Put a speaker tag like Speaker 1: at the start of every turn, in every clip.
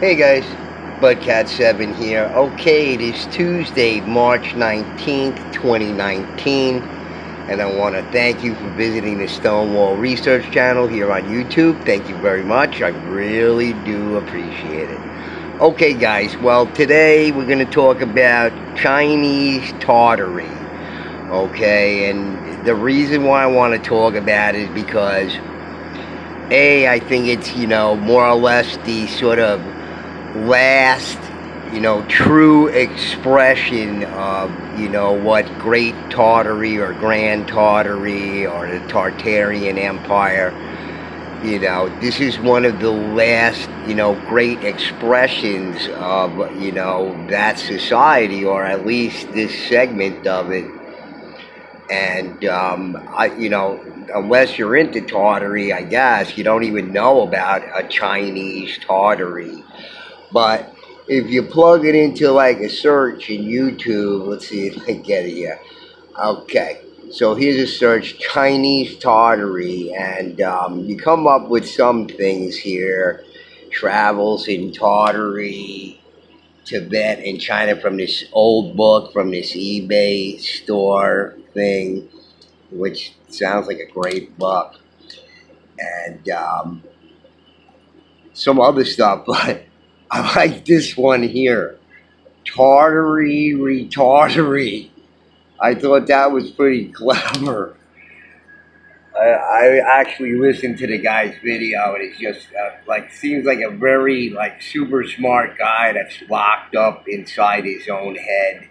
Speaker 1: Hey guys, Budcat7 here. Okay, it is Tuesday, March 19th, 2019, and I want to thank you for visiting the Stonewall Research channel here on YouTube. Thank you very much. I really do appreciate it. Okay guys, well today we're going to talk about Chinese Tartary. Okay, and the reason why I want to talk about it is because I think it's, more or less the sort of last, true expression of, what Great Tartary or Grand Tartary or the Tartarian Empire, this is one of the last, great expressions of, that society, or at least this segment of it. And, unless you're into Tartary, I guess, you don't even know about a Chinese Tartary. But if you plug it into like a search in YouTube, let's see if I can get it here. Okay, so here's a search, Chinese Tartary, and you come up with some things here. Travels in Tartary, Tibet and China, from this old book, from this eBay store thing, which sounds like a great book. And some other stuff, but I like this one here. Tartary retartary. I thought that was pretty clever. I actually listened to the guy's video, and it's just seems like a very super smart guy that's locked up inside his own head.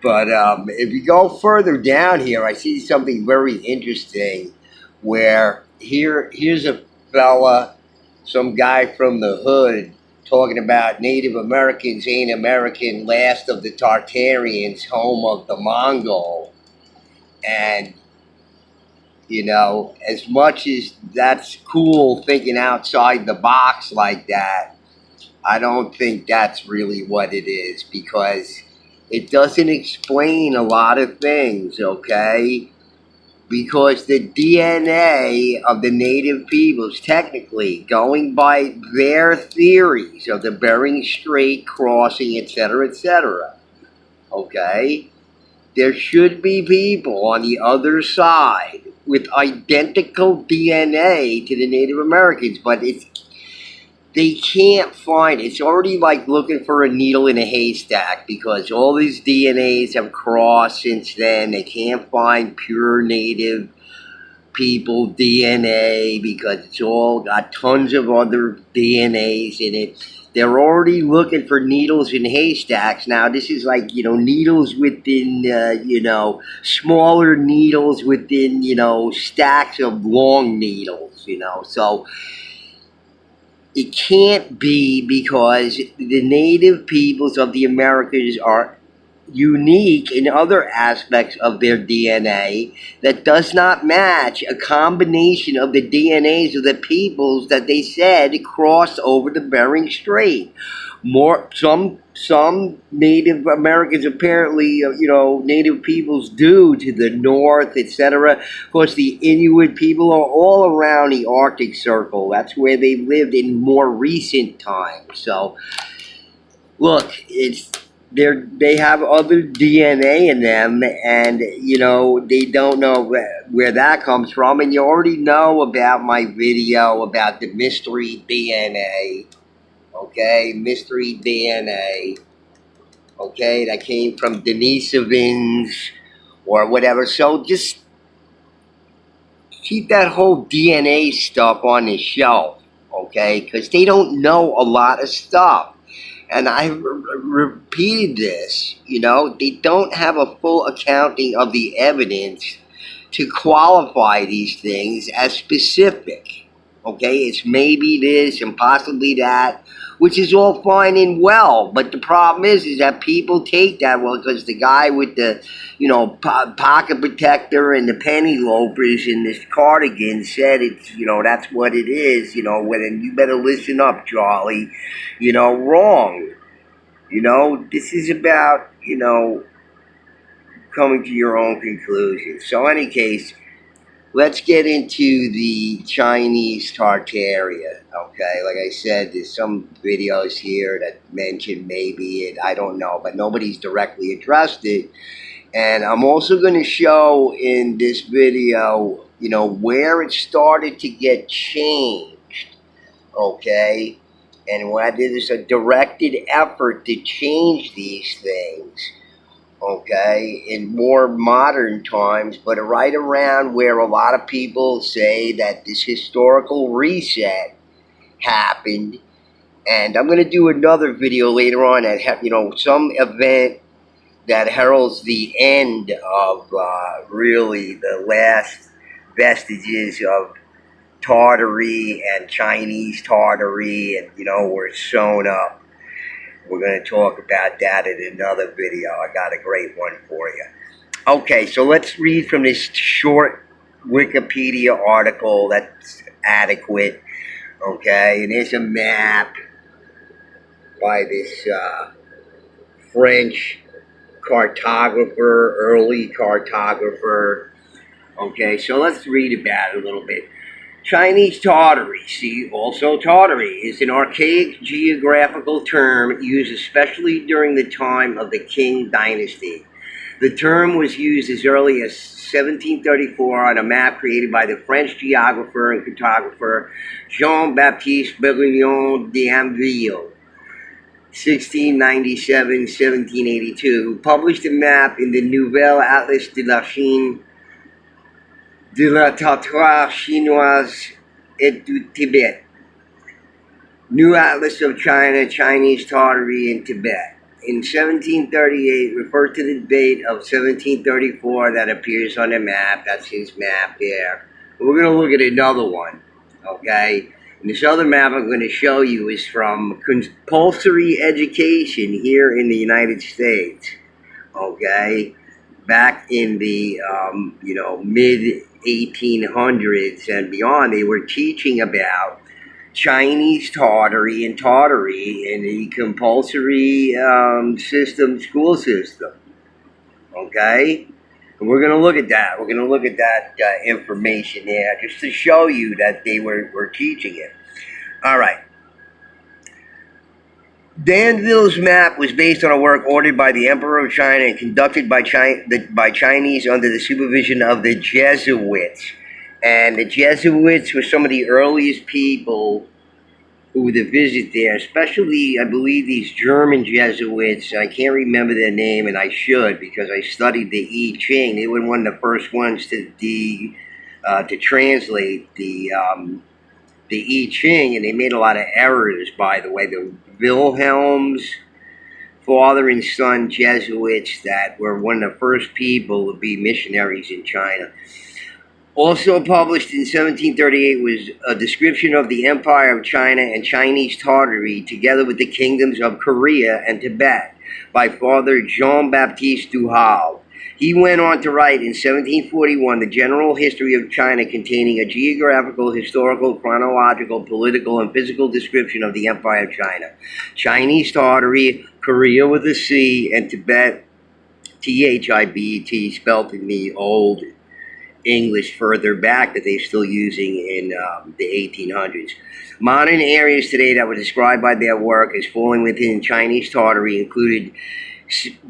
Speaker 1: But if you go further down here, I see something very interesting. Where here's a fella, some guy from the hood, talking about Native Americans ain't American, last of the Tartarians, home of the Mongol. And, as much as that's cool thinking outside the box like that, I don't think that's really what it is, because it doesn't explain a lot of things, okay? Because the DNA of the native peoples, technically, going by their theories of the Bering Strait crossing, etc., okay, there should be people on the other side with identical DNA to the Native Americans, but they can't find it. It's already like looking for a needle in a haystack, because all these DNAs have crossed since then. They can't find pure native people DNA, because it's all got tons of other DNAs in it. They're already looking for needles in haystacks. Now, this is like, needles within, smaller needles within, stacks of long needles, So it can't be, because the native peoples of the Americas are unique in other aspects of their DNA that does not match a combination of the DNAs of the peoples that they said crossed over the Bering Strait. Some Native Americans apparently, Native peoples do to the north, etc. Of course, the Inuit people are all around the Arctic Circle. That's where they lived in more recent times. So, look, they have other DNA in them, and they don't know where that comes from. And you already know about my video about the mystery DNA. Okay, mystery DNA. Okay, that came from Denisovans or whatever. So just keep that whole DNA stuff on the shelf, okay? Because they don't know a lot of stuff. And I've repeated this, they don't have a full accounting of the evidence to qualify these things as specific. Okay, it's maybe this and possibly that, which is all fine and well. But the problem is that people take that, well, because the guy with the, pocket protector and the penny loafers and this cardigan said it's, that's what it is, and you better listen up, Charlie, wrong. This is about, coming to your own conclusions. So, in any case, let's get into the Chinese Tartaria. Okay, like I said, there's some videos here that mention maybe it, I don't know, but nobody's directly addressed it. And I'm also going to show in this video, you know, where it started to get changed, okay? And whether there's a directed effort to change these things, okay, in more modern times, but right around where a lot of people say that this historical reset happened. And I'm going to do another video later on that, you know, some event that heralds the end of really the last vestiges of Tartary and Chinese Tartary, and, you know, we're sewn up. We're going to talk about that in another video. I got a great one for you. Okay, so let's read from this short Wikipedia article that's adequate. Okay, and there's a map by this French cartographer, early cartographer. Okay, so let's read about it a little bit. Chinese Tartary, see also Tartary, is an archaic geographical term used especially during the time of the Qing dynasty. The term was used as early as 1734 on a map created by the French geographer and cartographer Jean-Baptiste Berillon d'Anville, 1697-1782, who published a map in the Nouvel Atlas de la Chine, de la Tartare chinoise et du Tibet, New Atlas of China, Chinese Tartary, and Tibet. In 1738, referred to the date of 1734 that appears on the map. That's his map there. And we're going to look at another one, okay? And this other map I'm going to show you is from compulsory education here in the United States, okay? Back in the, you know, mid-1800s and beyond, they were teaching about Chinese Tartary and Tartary in the compulsory system, school system, okay? And we're going to look at that. We're going to look at that information there just to show you that they were teaching it. All right. D'Anville's map was based on a work ordered by the Emperor of China and conducted by Chinese under the supervision of the Jesuits. And the Jesuits were some of the earliest people who would visit there, especially, I believe, these German Jesuits. I can't remember their name, and I should, because I studied the I Ching. They were one of the first ones to translate the I Ching, and they made a lot of errors, by the way. The Wilhelm's father and son Jesuits that were one of the first people to be missionaries in China. Also published in 1738 was a description of the Empire of China and Chinese Tartary, together with the kingdoms of Korea and Tibet, by Father Jean-Baptiste Duhalde. He went on to write in 1741 the general history of China, containing a geographical, historical, chronological, political, and physical description of the Empire of China, Chinese Tartary, Korea with a C, and Tibet, T-H-I-B-E-T, spelled in the old English further back that they're still using in the 1800s. Modern areas today that were described by their work as falling within Chinese Tartary included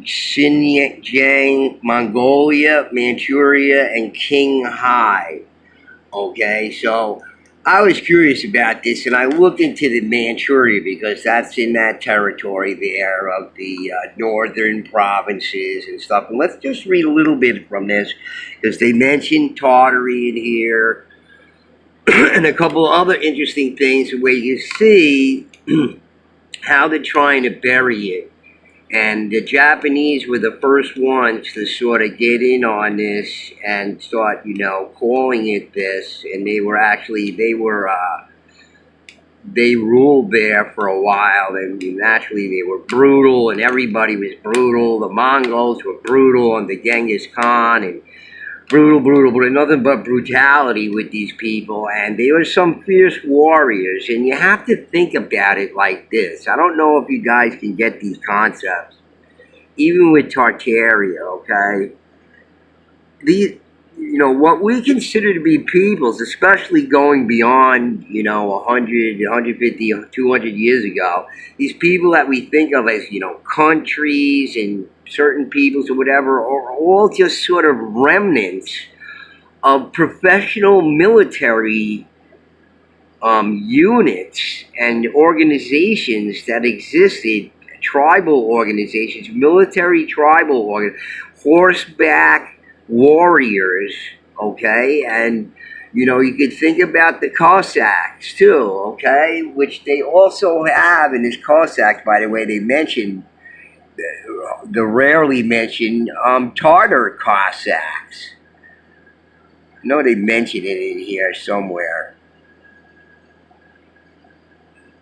Speaker 1: Xinjiang, Mongolia, Manchuria, and Qinghai. Okay, so I was curious about this, and I looked into the Manchuria because that's in that territory there of the northern provinces and stuff. And let's just read a little bit from this, because they mentioned Tartary in here and a couple of other interesting things where you see how they're trying to bury it. And the Japanese were the first ones to sort of get in on this and start, you know, calling it this. And they ruled there for a while. And naturally, they were brutal, and everybody was brutal. The Mongols were brutal, and the Genghis Khan, and brutal, but nothing but brutality with these people. And they were some fierce warriors, and you have to think about it like this. I don't know if you guys can get these concepts, even with Tartaria, okay? what we consider to be peoples, especially going beyond, 100, 150, 200 years ago, these people that we think of as, countries and certain peoples or whatever, are all just sort of remnants of professional military units and organizations that existed, tribal organizations, military tribal horseback warriors, okay? And, you could think about the Cossacks too, okay? Which they also have in this Cossacks, by the way, they mentioned, the rarely mentioned Tartar Cossacks. I know they mention it in here somewhere.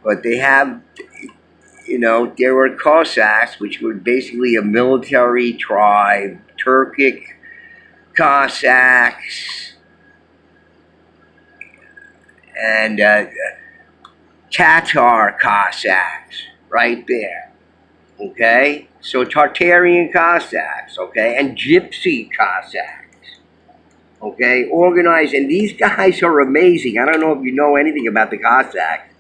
Speaker 1: But they have, there were Cossacks, which were basically a military tribe, Turkic Cossacks, and Tatar Cossacks, right there, okay? So Tartarian Cossacks, okay, and Gypsy Cossacks, okay, organized, and these guys are amazing. I don't know if you know anything about the Cossacks,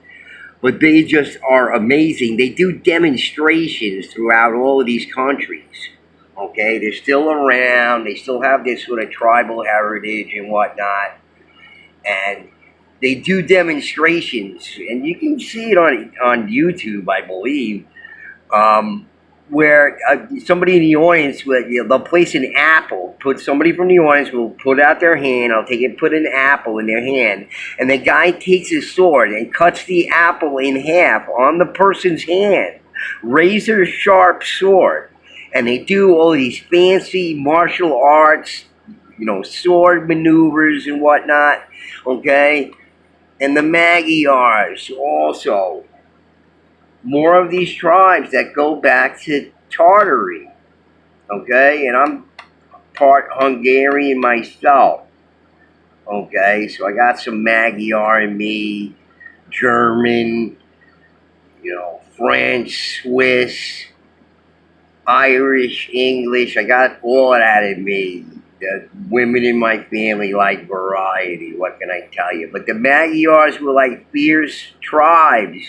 Speaker 1: but they just are amazing. They do demonstrations throughout all of these countries. Okay, they're still around. They still have this sort of tribal heritage and whatnot. And they do demonstrations. And you can see it on YouTube, I believe, where somebody in the audience, they'll place an apple. Somebody from the audience will put out their hand. Put an apple in their hand. And the guy takes his sword and cuts the apple in half on the person's hand. Razor sharp sword. And they do all these fancy martial arts, sword maneuvers and whatnot, okay? And the Magyars also. More of these tribes that go back to Tartary, okay? And I'm part Hungarian myself, okay? So I got some Magyar in me, German, French, Swiss, Irish, English. I got all of that in me. The women in my family like variety. What can I tell you? But the Magyars were like fierce tribes.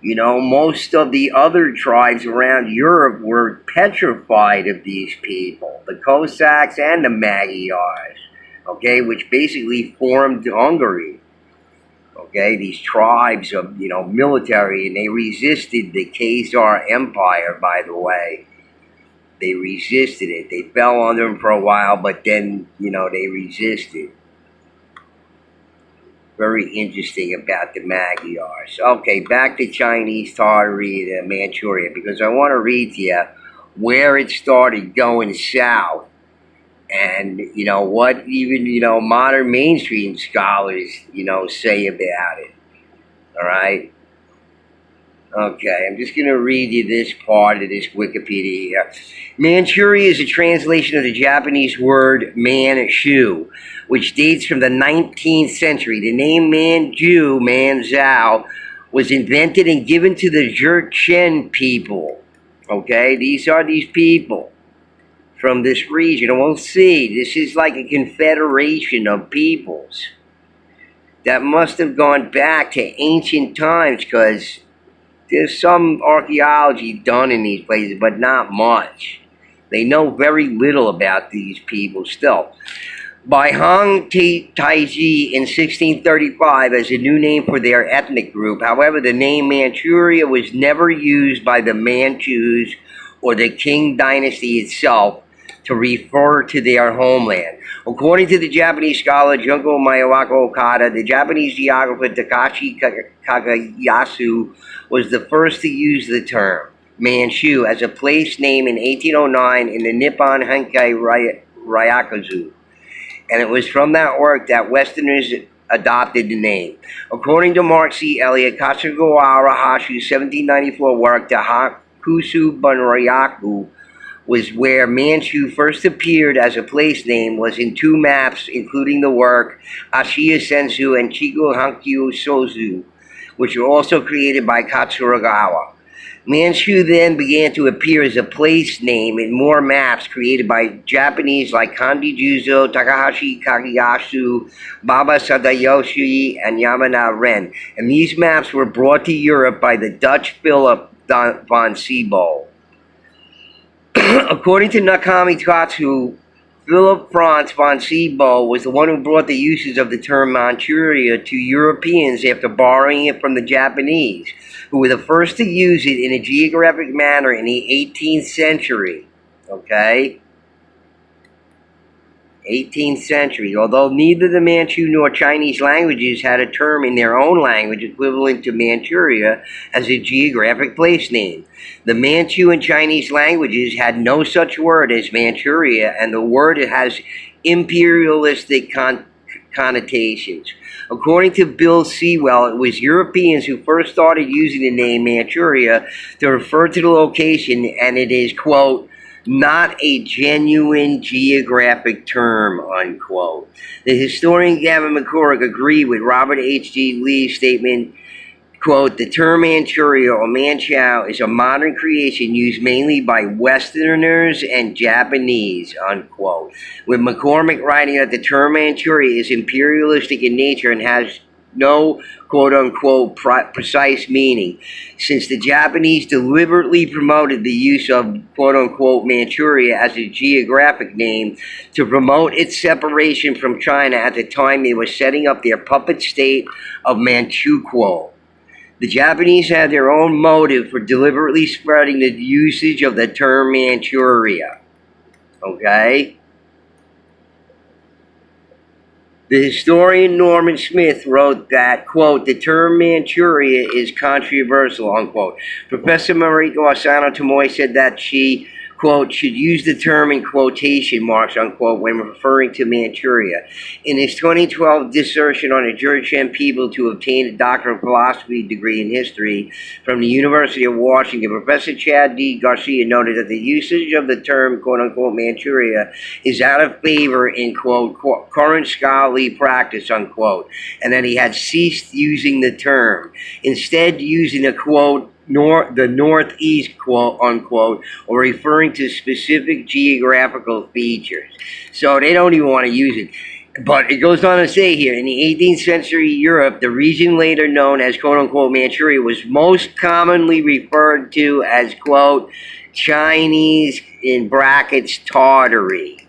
Speaker 1: Most of the other tribes around Europe were petrified of these people. The Cossacks and the Magyars, okay, which basically formed Hungary. Okay, these tribes of, military, and they resisted the Khazar Empire, by the way. They resisted it. They fell under them for a while, but then, they resisted. Very interesting about the Magyars. Okay, back to Chinese Tartary, the Manchuria, because I want to read to you where it started going south. And, what even, modern mainstream scholars, say about it. All right? Okay, I'm just going to read you this part of this Wikipedia here. Manchuria is a translation of the Japanese word Manchu, which dates from the 19th century. The name Manchu, Manzhou, was invented and given to the Jurchen people. Okay, these are these people from this region. And we'll see, this is like a confederation of peoples that must have gone back to ancient times, because there's some archaeology done in these places, but not much. They know very little about these people still. By Hong Taiji in 1635 as a new name for their ethnic group. However, the name Manchuria was never used by the Manchus or the Qing dynasty itself to refer to their homeland. According to the Japanese scholar Junko Mayawako Okada, the Japanese geographer Takashi Kagayasu was the first to use the term Manchu as a place name in 1809 in the Nippon Henkei Ryakuzu. And it was from that work that Westerners adopted the name. According to Mark C. Elliott, Kasagawara Hashu's 1794 work, the Hakusu Bunryaku, was where Manchu first appeared as a place name, was in two maps, including the work Ashiya Sensu and Chigo Hankyu Sozu, which were also created by Katsuragawa. Manchu then began to appear as a place name in more maps created by Japanese like Kandi Juzo, Takahashi Kageyasu, Baba Sadayoshi, and Yamana Ren. And these maps were brought to Europe by the Dutch Philip von Siebold. According to Nakami Tatsu, Philip Franz von Siebold was the one who brought the uses of the term Manchuria to Europeans after borrowing it from the Japanese, who were the first to use it in a geographic manner in the 18th century. Okay? 18th century. Although neither the Manchu nor Chinese languages had a term in their own language equivalent to Manchuria as a geographic place name. The Manchu and Chinese languages had no such word as Manchuria, and the word has imperialistic connotations. According to Bill Sewell, it was Europeans who first started using the name Manchuria to refer to the location, and it is, quote, not a genuine geographic term, unquote. The historian Gavin McCorrick agreed with Robert H.G. Lee's statement, quote, the term Manchuria or Manchu is a modern creation used mainly by Westerners and Japanese, unquote. With McCormick writing that the term Manchuria is imperialistic in nature and has no quote-unquote precise meaning, since the Japanese deliberately promoted the use of quote-unquote Manchuria as a geographic name to promote its separation from China at the time they were setting up their puppet state of Manchukuo. The Japanese had their own motive for deliberately spreading the usage of the term Manchuria. Okay? The historian Norman Smith wrote that, quote, the term Manchuria is controversial, unquote. Professor Mariko Asano Tomoe said that she, quote, should use the term in quotation marks, unquote, when referring to Manchuria. In his 2012 dissertation on the Jurchen people to obtain a Doctor of Philosophy degree in history from the University of Washington, Professor Chad D. Garcia noted that the usage of the term, quote, unquote, Manchuria is out of favor in, quote, current scholarly practice, unquote, and that he had ceased using the term, instead using a, quote, the Northeast, quote unquote, or referring to specific geographical features. So they don't even want to use it. But it goes on to say here, in the 18th century Europe, the region later known as quote unquote Manchuria was most commonly referred to as quote Chinese in brackets Tartary.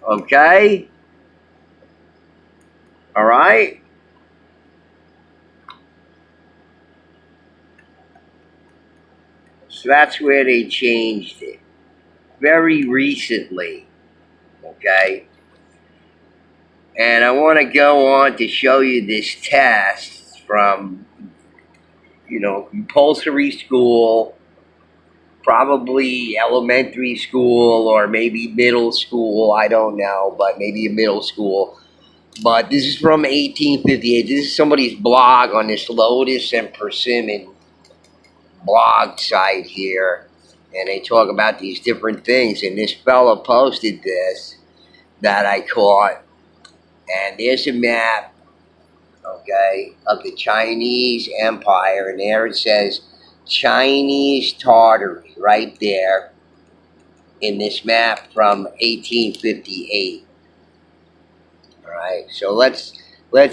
Speaker 1: Okay? All right? So that's where they changed it. Very recently. Okay? And I want to go on to show you this test from, compulsory school, probably elementary school or maybe middle school. I don't know, but maybe a middle school. But this is from 1858. This is somebody's blog on this Lotus and Persimmon blog site here, and they talk about these different things, and this fella posted this that I caught, and there's a map, okay, of the Chinese Empire, and there it says Chinese Tartary right there in this map from 1858. All right, so let's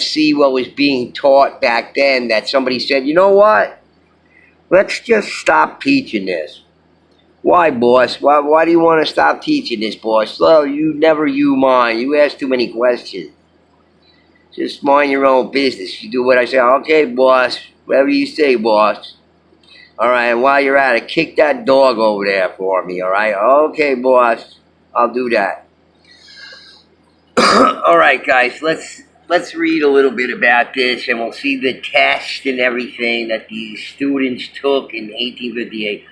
Speaker 1: see what was being taught back then, that somebody said, you know what? Let's just stop teaching this. Why, boss? Why do you want to stop teaching this, boss? Well, you mind. You ask too many questions. Just mind your own business. You do what I say. Okay, boss. Whatever you say, boss. All right, and while you're at it, kick that dog over there for me, all right? Okay, boss. I'll do that. All right, guys, let's read a little bit about this, and we'll see the test and everything that these students took in 1858.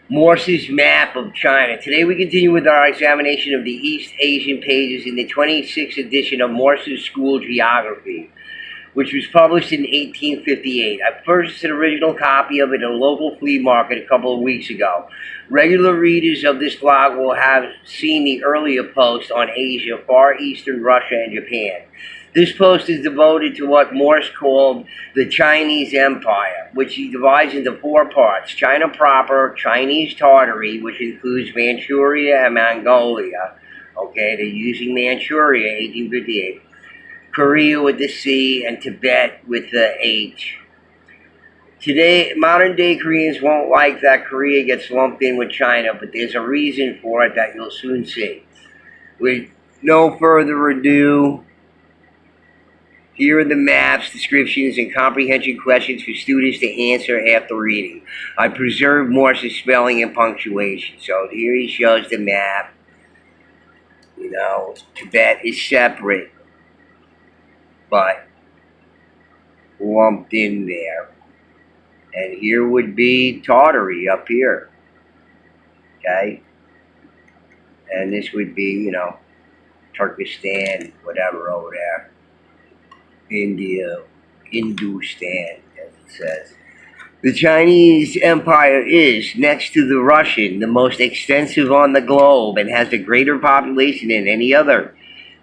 Speaker 1: Morse's map of China. Today we continue with our examination of the East Asian pages in the 26th edition of Morse's School Geography, which was published in 1858. I purchased an original copy of it at a local flea market a couple of weeks ago. Regular readers of this blog will have seen the earlier post on Asia, Far Eastern Russia, and Japan. This post is devoted to what Morse called the Chinese Empire, which he divides into four parts: China proper, Chinese Tartary, which includes Manchuria and Mongolia. Okay, they're using Manchuria, 1858. Korea with the C, and Tibet with the H. Today, modern-day Koreans won't like that Korea gets lumped in with China, but there's a reason for it that you'll soon see. With no further ado, here are the maps, descriptions, and comprehension questions for students to answer after reading. I preserved Morse's spelling and punctuation. So here he shows the map. You know, Tibet is separate, but lumped in there. And here would be Tartary up here. Okay? And this would be, you know, Turkestan, whatever over there. India, Hindustan, as it says. The Chinese Empire is, next to the Russian, the most extensive on the globe and has a greater population than any other.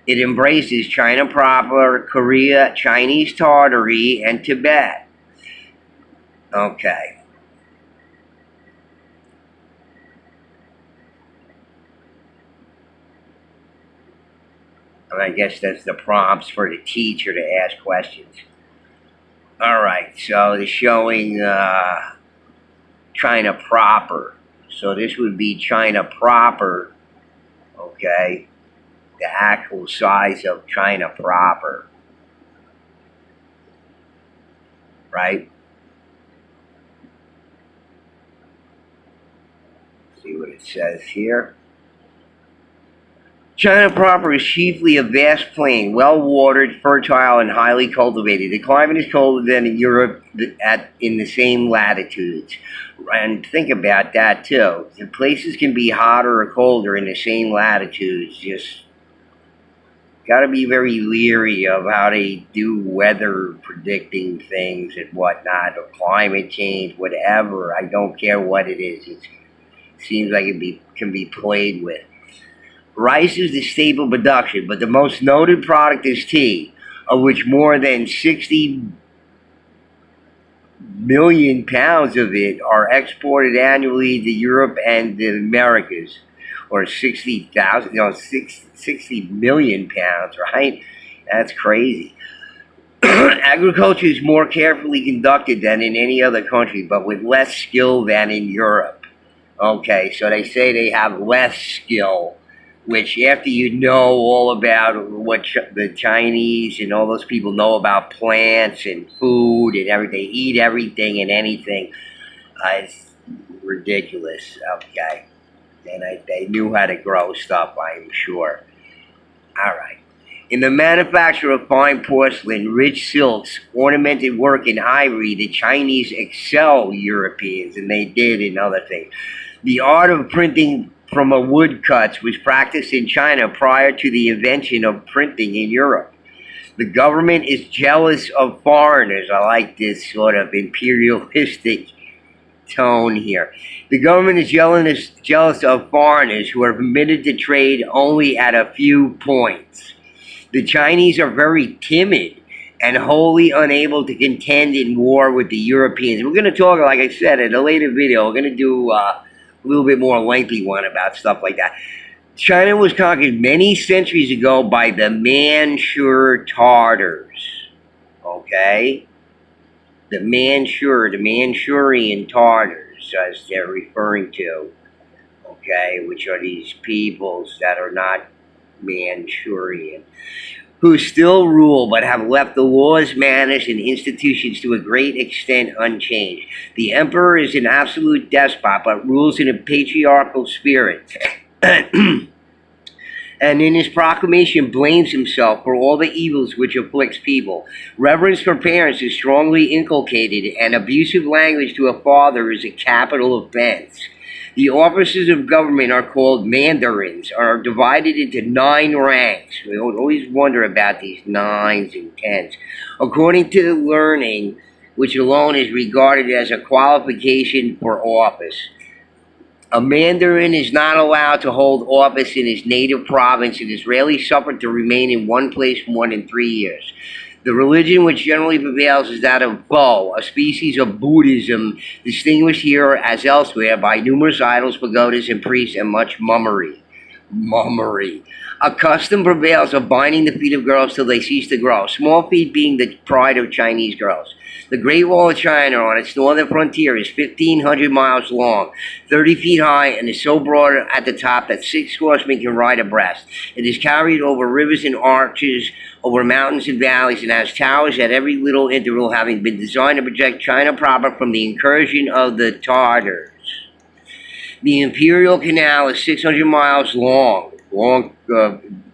Speaker 1: It embraces China proper, Korea, Chinese Tartary, and Tibet. Okay. And I guess that's the prompts for the teacher to ask questions. Alright, so they're showing China proper. So this would be China proper, okay? The actual size of China proper. Right? See what it says here. China proper is chiefly a vast plain, well-watered, fertile, and highly cultivated. The climate is colder than in Europe in the same latitudes. And think about that, too. The places can be hotter or colder in the same latitudes. Just got to be very leery of how they do weather predicting things and whatnot, or climate change, whatever. I don't care what it is. It seems like it can be played with. Rice is the staple production, but the most noted product is tea, of which more than 60 million pounds of it are exported annually to Europe and the Americas, or 60 million pounds, right? That's crazy. Agriculture is more carefully conducted than in any other country, but with less skill than in Europe. Okay, so they say they have less skill, which after you know all about what the Chinese and all those people know about plants and food and everything, they eat everything and anything, it's ridiculous, okay? And they knew how to grow stuff, I'm sure. All right. In the manufacture of fine porcelain, rich silks, ornamented work, and ivory, the Chinese excel Europeans, and they did in other things. The art of printing from a woodcuts was practiced in China prior to the invention of printing in Europe. The government is jealous of foreigners. I like this sort of imperialistic tone here. The government is jealous of foreigners who are permitted to trade only at a few points. The Chinese are very timid and wholly unable to contend in war with the Europeans. We're going to talk, like I said, in a later video, we're going to do a little bit more lengthy one about stuff like that. China was conquered many centuries ago by the Manchu Tartars. Okay? The Manchurian Tartars, as they're referring to. Okay? Which are these peoples that are not Manchurian, who still rule but have left the laws, manners, and institutions to a great extent unchanged. The emperor is an absolute despot but rules in a patriarchal spirit. And in his proclamation blames himself for all the evils which afflicts people. Reverence for parents is strongly inculcated, and abusive language to a father is a capital offense. The officers of government are called mandarins, are divided into 9 ranks. We always wonder about these 9s and 10s. According to learning, which alone is regarded as a qualification for office. A Mandarin is not allowed to hold office in his native province and is rarely suffered to remain in one place more than 3 years. The religion which generally prevails is that of Bo, a species of Buddhism distinguished here as elsewhere by numerous idols, pagodas, and priests, and much mummery. A custom prevails of binding the feet of girls till they cease to grow, small feet being the pride of Chinese girls. The Great Wall of China on its northern frontier is 1,500 miles long, 30 feet high, and is so broad at the top that 6 horsemen can ride abreast. It is carried over rivers and arches, over mountains and valleys, and has towers at every little interval, having been designed to protect China proper from the incursion of the Tartars. The Imperial Canal is 600 miles long,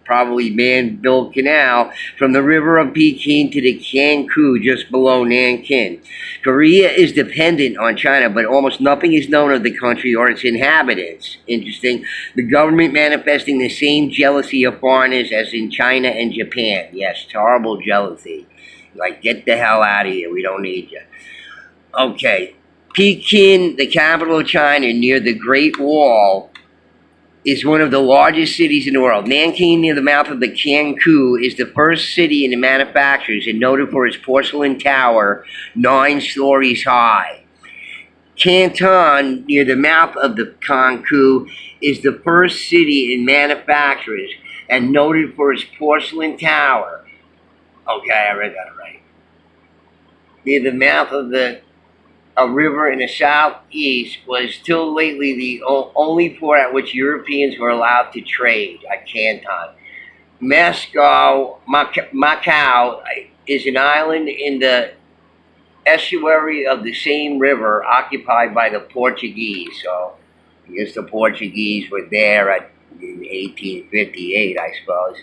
Speaker 1: probably man-built canal, from the river of Peking to the Kanku just below Nankin. Korea is dependent on China, but almost nothing is known of the country or its inhabitants. Interesting. The government manifesting the same jealousy of foreigners as in China and Japan. Yes, horrible jealousy. Like, get the hell out of here. We don't need you. Okay. Peking, the capital of China, near the Great Wall, is one of the largest cities in the world. Nanking, near the mouth of the Kanku, is the first city in the manufacturers and noted for its porcelain tower, 9 stories high. Canton, near the mouth of the Kanku, is the first city in manufacturers and noted for its porcelain tower. Okay, I read that right. Near the mouth of a river in the southeast, was till lately the only port at which Europeans were allowed to trade at Canton. Macau is an island in the estuary of the same river occupied by the Portuguese. So I guess the Portuguese were there in 1858, I suppose.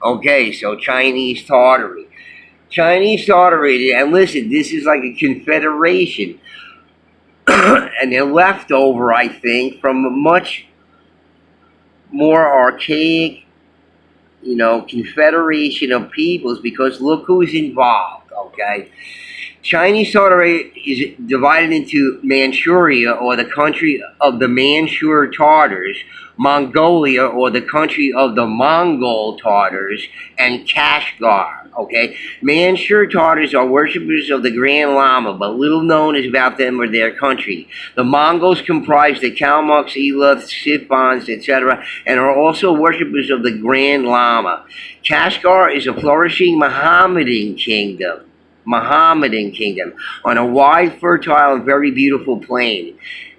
Speaker 1: Okay, so Chinese Tartary. Chinese Tartary, and listen, this is like a confederation. And they're left over, I think, from a much more archaic, confederation of peoples, because look who's involved, okay? Chinese Tartary is divided into Manchuria, or the country of the Manchu Tartars, Mongolia, or the country of the Mongol Tartars, and Kashgar. Okay, Manchu Tartars are worshippers of the Grand Lama, but little known is about them or their country. The Mongols comprise the Kalmucks, Eloths, Siphons, etc., and are also worshippers of the Grand Lama. Kashgar is a flourishing Mohammedan kingdom on a wide, fertile, and very beautiful plain.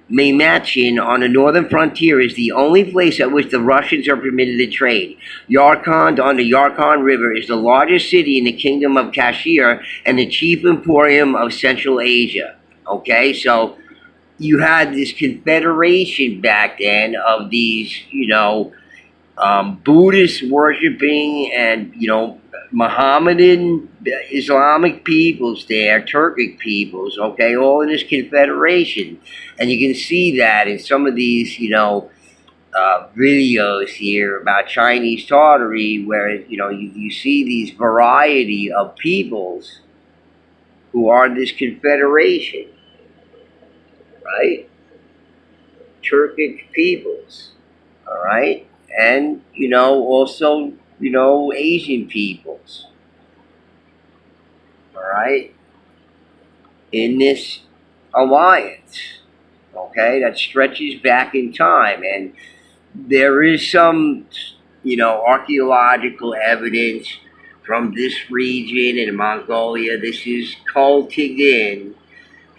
Speaker 1: Maymachin on the northern frontier is the only place at which the Russians are permitted to trade. Yarkand on the Yarkand River is the largest city in the kingdom of Kashgar and the chief emporium of Central Asia. Okay, so you had this confederation back then of these, Buddhist worshipping and, Mohammedan, Islamic peoples there, Turkic peoples, okay, all in this confederation. And you can see that in some of these, videos here about Chinese Tartary, where, you see these variety of peoples who are this confederation, right? Turkic peoples, all right? And, also, Asian peoples, all right, in this alliance, okay, that stretches back in time. And there is some, archaeological evidence from this region in Mongolia. This is Kultigin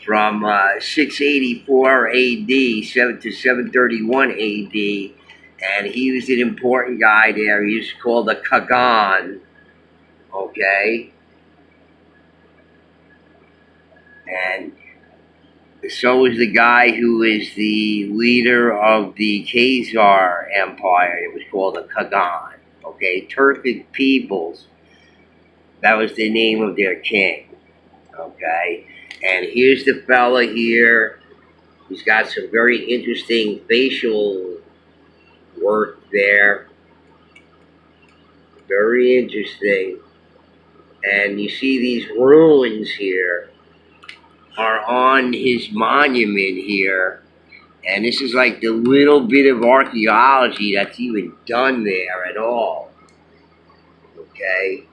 Speaker 1: from 684 AD to 731 AD. And he was an important guy there. He was called the Kagan, okay? And so was the guy who is the leader of the Khazar Empire. It was called the Kagan, okay? Turkic peoples, that was the name of their king, okay? And here's the fella here. He's got some very interesting facial work there. Very interesting. And you see these ruins here are on his monument here. And this is like the little bit of archaeology that's even done there at all. Okay?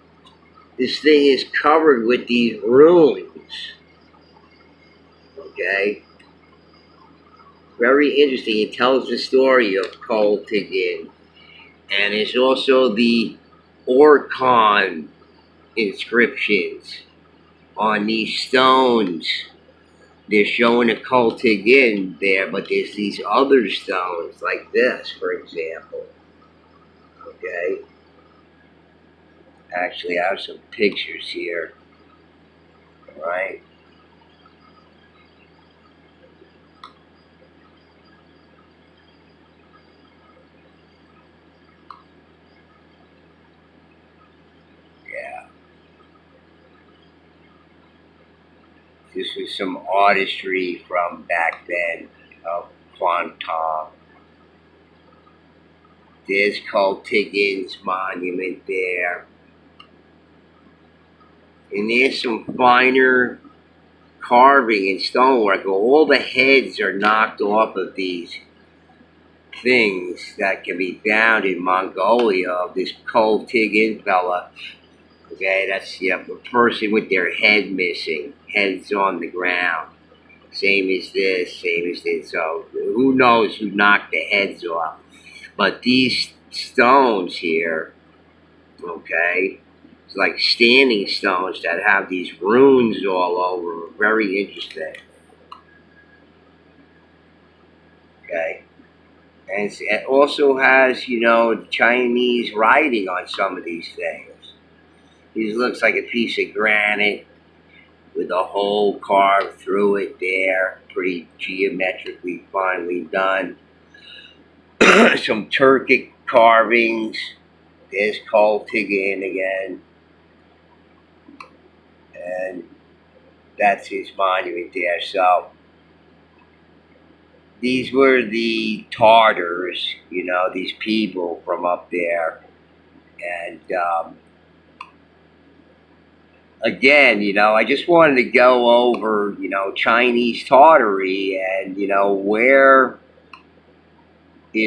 Speaker 1: This thing is covered with these ruins. Okay? Very interesting. It tells the story of Kol Tigin. And it's also the Orkhon inscriptions on these stones. They're showing a Kol Tigin there, but there's these other stones like this, for example. Okay? Actually, I have some pictures here. Right? Yeah. This was some artistry from back then of Kwantung. There's Kol Tigin's monument there. And there's some finer carving and stonework. All the heads are knocked off of these things that can be found in Mongolia of this Kol Tigin fella. Okay, that's a person with their head missing, heads on the ground. Same as this, same as this. So who knows who knocked the heads off? But these stones here, okay, it's like standing stones that have these runes all over. Very interesting. Okay. And it also has, you know, Chinese writing on some of these things. This looks like a piece of granite with a hole carved through it there. Pretty geometrically finely done. Some Turkic carvings. There's Kol Tigin again. And that's his monument there. So these were the Tartars, you know, these people from up there. And again, you know, I just wanted to go over, you know, Chinese Tartary and, you know, where